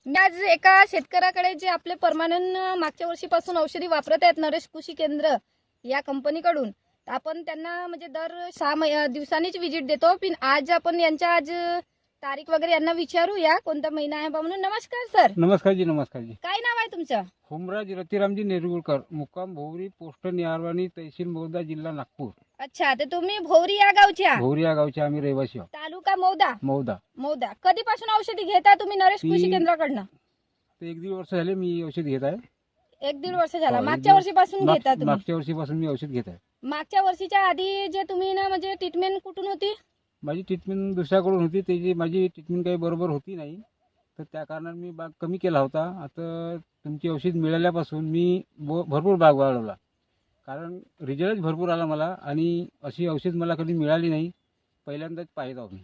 मी आज एका शेतकऱ्याकडे जे आपले परमानंट मागच्या वर्षीपासून औषधी वापरत आहेत नरेश कृषी केंद्र या कंपनीकडून, आपण त्यांना म्हणजे दर 6 दिवसांनीच विजिट देतो. पण आज आपण यांच्या आज तारीख वगैरे यांना विचारूया कोणता महिना आहे बा म्हणून. नमस्कार सर. नमस्कार जी. नमस्कार जी. काय नाव आहे तुमचं? होमराज रतिरामजी नेरुळकर, मुक्काम भोवरी, पोस्ट निहारवानी, तहसील मौदा, जिल्हा नागपूर. अच्छा, तर तुम्ही भोवरी या गावच्या? भोवरी या गावचे आम्ही रहिवासी आहोत. तालुका मौदा. मौदा. मौदा. कधीपासून औषधी घेता तुम्ही नरेश कृषी केंद्राकडनं? ते 1-1.5 वर्ष झाले मी औषध घेत आहे. 1-1.5 वर्ष झाला. हो, मागच्या वर्षीपासून घेता तुम्ही? मागच्या वर्षीपासून मी औषध घेत आहे. मागच्या वर्षीच्या आधी जे तुम्ही ना म्हणजे ट्रीटमेंट कुठून होती? माझी ट्रीटमेंट दुसऱ्याकडून होती. त्याची माझी ट्रीटमेंट काही बरोबर होती नाही, तर त्या कारणाने मी बाग कमी केला होता. आता तुमची औषध मिळाल्यापासून मी भरपूर बाग वाढवला, कारण रिझल्ट भरपूर आला मला. आणि अशी औषध मला कधी मिळाली नाही, पहिल्यांदाच पाहिजे आहोत मी.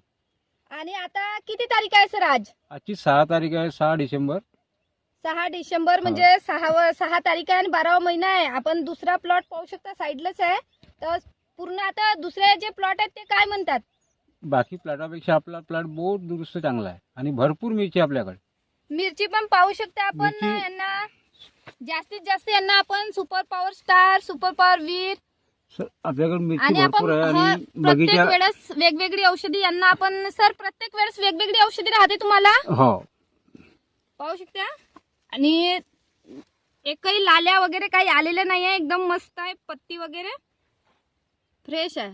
आणि आता किती तारीख आहे सर आज? आजची 6 तारीख आहे, 6 डिसेंबर. 6 डिसेंबर म्हणजे 6 तारीख आहे आणि 12वा महिना आहे. आपण दुसरा प्लॉट पाहू शकता, साईडलाच आहे. तर पूर्ण आता दुसरे जे प्लॉट आहेत ते काय म्हणतात? बाकी प्लॉटापेक्षा आपला प्लॉट बहुत दुरुस्त चांगला आहे आणि भरपूर मिरची आपल्याकडे. मिरची पण पाहू शकता आपण. मिरची- यांना जास्तीत जास्त यांना आपण super power star, super power वीर आपल्याकडे मिरची आणि भरपूर आपण आहे. आणि प्रत्येक बगीचा वेळेस वेगवेगळी औषधी यांना आपण सर प्रत्येक वेळेस वेगवेगळी औषधी राहते तुम्हाला हो पाहू शकता. आणि एकही लाल्या वगैरे काही आलेल्या नाही आहे. एकदम मस्त आहे, पत्ती वगैरे फ्रेश आहे.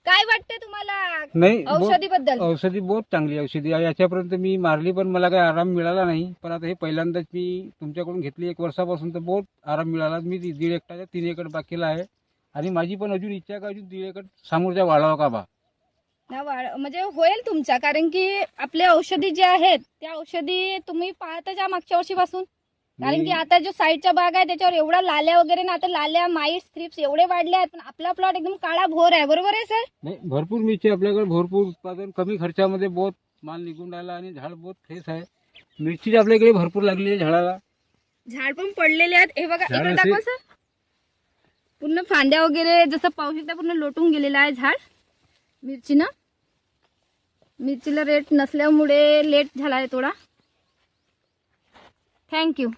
काय वाटते तुम्हाला नाही, औषधीबद्दल? औषधी बहुत चांगली औषधी आहे. याच्यापर्यंत मी मारली पण मला काही आराम मिळाला नाही, पण आता हे पहिल्यांदाच मी तुमच्याकडून घेतली 1 वर्षापासून, तर बहुत आराम मिळाला. मी 1.5 एकराचा 3 एकर बाग केला आहे आणि माझी पण अजून इच्छा आहे का अजून 1.5 एकर समोरच्या वाढावा का बा. म्हणजे होईल तुमचा, कारण की आपल्या औषधी जे आहेत त्या औषधी तुम्ही पाहता ज्या मागच्या वर्षीपासून, कारण की आता जो साईडचा बाग आहे त्याच्यावर एवढा लाल्या वगैरे ना, आता लाल्या माईट थ्रिप्स एवढे वाढले आहेत, पण आपला प्लॉट एकदम काळा भोर आहे. बरोबर आहे सर? नाही, भरपूर मिरची आपल्याकडे, भरपूर उत्पादन, कमी खर्चामध्ये बहुत माल निघून राहिला आणि झाड बहुत फ्रेश आहे. मिरची आपल्याकडे भरपूर लागली आहे झाडाला. झाड पण पडलेले आहेत. हे बघा, झाड इकडे असे- दाखवा सर. पूर्ण फांद्या वगैरे जसं पाहू शकता पूर्ण लोटून गेलेलं आहे झाड मिरचीनं. मिरचीला रेट नसल्यामुळे लेट झाला आहे थोडा. थँक्यू.